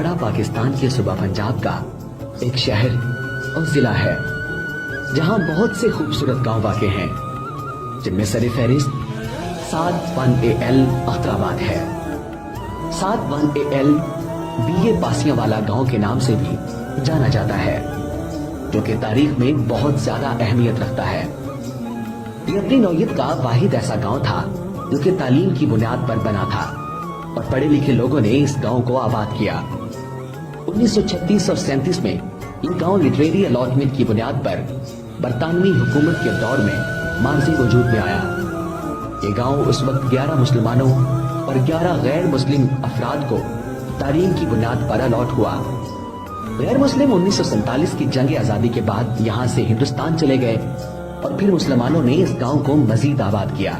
پھگواڑہ پاکستان کے صوبہ پنجاب کا ایک شہر اور ضلع ہے جہاں بہت سے خوبصورت گاؤں واقع ہیں، جن میں سر فہرست 7-1AL اختر آباد ہے۔ 7-1AL BA پاسیاں والا گاؤں کے نام سے بھی جانا جاتا ہے، جو کہ تاریخ میں بہت زیادہ اہمیت رکھتا ہے۔ یہ اپنی نوعیت کا واحد ایسا گاؤں تھا جو کہ تعلیم کی بنیاد پر بنا تھا اور پڑھے لکھے لوگوں نے اس گاؤں کو آباد کیا۔ 1936 اور 37 میں یہ گاؤں لٹریری الاٹمنٹ کی بنیاد پر برطانوی حکومت کے دور میں ماضی وجود میں آیا۔ یہ گاؤں اس وقت 11 مسلمانوں اور 11 غیر مسلم افراد کو تعلیم کی بنیاد پر الاٹ ہوا۔ غیر مسلم 1947 کی جنگ آزادی کے بعد یہاں سے ہندوستان چلے گئے اور پھر مسلمانوں نے اس گاؤں کو مزید آباد کیا۔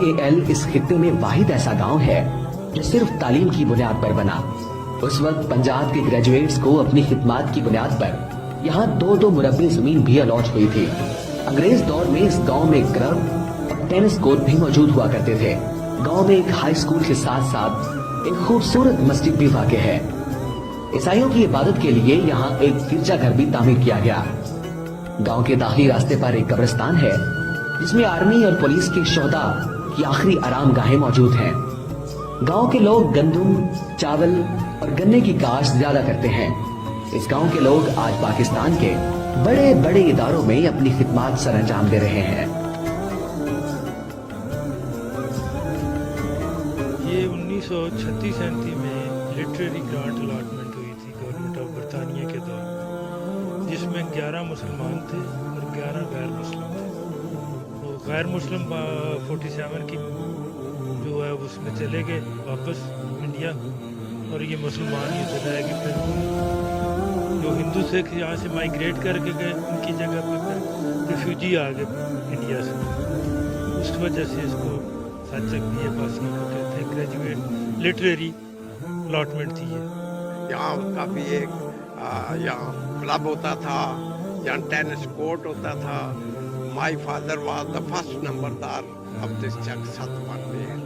AL اس خطے میں واحد ایسا گاؤں ہے جو صرف تعلیم کی بنیاد پر بنا۔ اس وقت پنجاب کے گریجویٹس کو اپنی خدمات کی بنیاد پر یہاں 2 مربع زمین بھی الاٹ ہوئی تھی۔ انگریز دور میں اس گاؤں میں کلب اور ٹینس کورٹ بھی موجود ہوا کرتے تھے۔ گاؤں میں ایک ہائی اسکول کے ساتھ ساتھ ایک خوبصورت مسجد بھی واقع ہے۔ عیسائیوں کی عبادت کے لیے یہاں ایک گرجا گھر بھی تعمیر کیا گیا۔ گاؤں کے داخلی راستے پر ایک قبرستان ہے جس میں آرمی اور پولیس کے شہداء کی آخری آرام گاہیں موجود ہیں۔ گاؤں کے لوگ گندم، چاول اور گنے کی کاشت زیادہ کرتے ہیں۔ اس گاؤں کے لوگ آج پاکستان کے بڑے بڑے اداروں میں اپنی خدمات سر انجام دے رہے ہیں۔ یہ 1936-37 میں لٹریری گرانٹ الاٹمنٹ ہوئی تھی گورنمنٹ آف برطانیہ کے دور، جس میں 11 مسلمان تھے اور 11 غیر مسلم تھے۔ غیر مسلم 47 کی جو ہے اس میں چلے گئے واپس انڈیا، اور یہ مسلمان یہ رہ گئے۔ پھر جو ہندو سکھ یہاں سے مائیگریٹ کر کے گئے ان کی جگہ پہ پھر ریفیوجی آ گئے انڈیا سے، اس وجہ سے اس کو سچ یہ پاسیوں کو کہتے ہیں گریجویٹ لٹریری الاٹمنٹ تھی۔ یہاں کافی یہاں کلب ہوتا تھا، یہاں ٹینس کورٹ ہوتا تھا۔ My father was the first نمبردار of this jug 7-1AL۔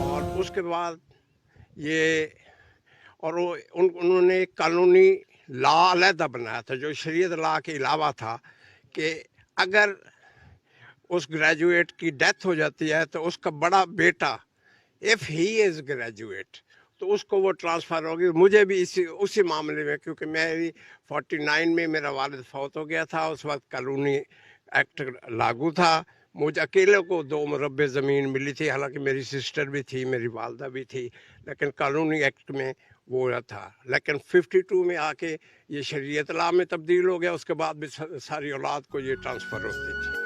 اور اس کے بعد یہ اور انہوں نے ایک قانونی لا علیحدہ بنایا تھا جو شریعت لا کے علاوہ تھا کہ اگر اس گریجویٹ کی ڈیتھ ہو جاتی ہے تو اس کا بڑا بیٹا if he is graduate تو اس کو وہ ٹرانسفر ہوگی۔ مجھے بھی اسی معاملے میں، کیونکہ میری 49 میں میرا والد فوت ہو گیا تھا، اس وقت قانونی ایکٹ لاگو تھا۔ مجھے اکیلے کو 2 مربع زمین ملی تھی، حالانکہ میری سسٹر بھی تھی، میری والدہ بھی تھی، لیکن قانونی ایکٹ میں وہ تھا۔ لیکن 52 میں آ کے یہ شریعت لا میں تبدیل ہو گیا، اس کے بعد بھی ساری اولاد کو یہ ٹرانسفر ہوتی تھی۔